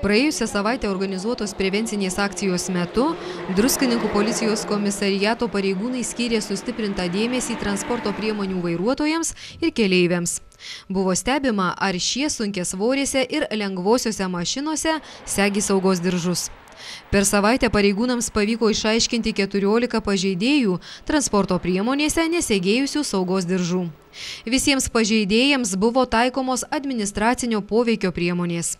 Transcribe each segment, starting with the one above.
Praėjusią savaitę organizuotos prevencinės akcijos metu Druskininkų policijos komisariato pareigūnai skyrė sustiprintą dėmesį transporto priemonių vairuotojams ir keleiviams. Buvo stebima, ar šie sunkiasvorėse ir lengvosiuose mašinose segi saugos diržus. Per savaitę pareigūnams pavyko išaiškinti 14 pažeidėjų transporto priemonėse nesegėjusių saugos diržų. Visiems pažeidėjams buvo taikomos administracinio poveikio priemonės.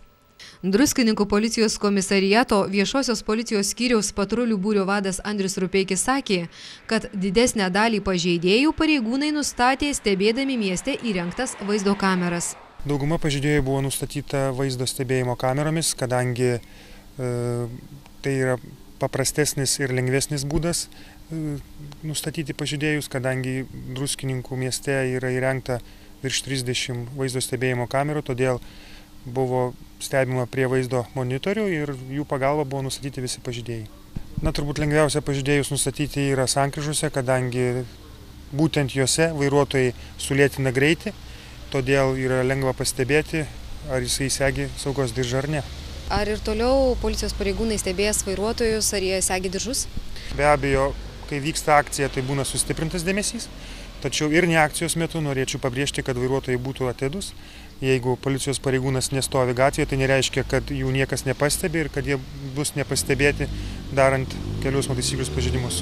Druskininkų policijos komisariato viešosios policijos skyriaus patrulių būrio vadas Andrius Rupeikis sakė, kad didesnę dalį pažeidėjų pareigūnai nustatė stebėdami mieste įrengtas vaizdo kameras. Dauguma pažeidėjų buvo nustatyta vaizdo stebėjimo kameromis, kadangi tai yra paprastesnis ir lengvesnis būdas nustatyti pažeidėjus, kadangi Druskininkų mieste yra įrengta virš 30 vaizdo stebėjimo kamerų, todėl buvo stebima prie vaizdo monitorių ir jų pagalba buvo nustatyti visi pažeidėjai. Turbūt lengviausia pažeidėjus nustatyti yra sankryžose, kadangi būtent juose vairuotojai sulėtina greitį, todėl yra lengva pastebėti, ar jisai segi saugos diržą ar ne. Ar ir toliau policijos pareigūnai stebės vairuotojus, ar jie segi diržus? Be abejo, kai vyksta akcija, tai būna sustiprintas dėmesys, tačiau ir ne akcijos metu norėčiau pabrėžti, kad vairuotojai būtų atidūs. Jeigu policijos pareigūnas nestovi gatvėje, tai nereiškia, kad jų niekas nepastebi ir kad jie bus nepastebėti darant kelių eismo taisyklių pažeidimus.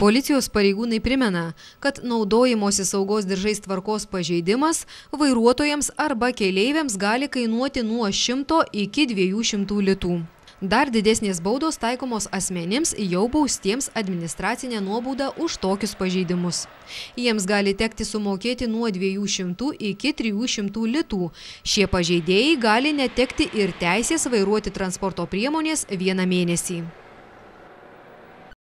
Policijos pareigūnai primena, kad naudojimosi saugos diržais tvarkos pažeidimas vairuotojams arba keleiviams gali kainuoti nuo 100 iki 200 litų. Dar didesnės baudos taikomos asmenims jau baustiems administracinę nuobaudą už tokius pažeidimus. Jiems gali tekti sumokėti nuo 200 iki 300 litų. Šie pažeidėjai gali netekti ir teisės vairuoti transporto priemonės vieną mėnesį.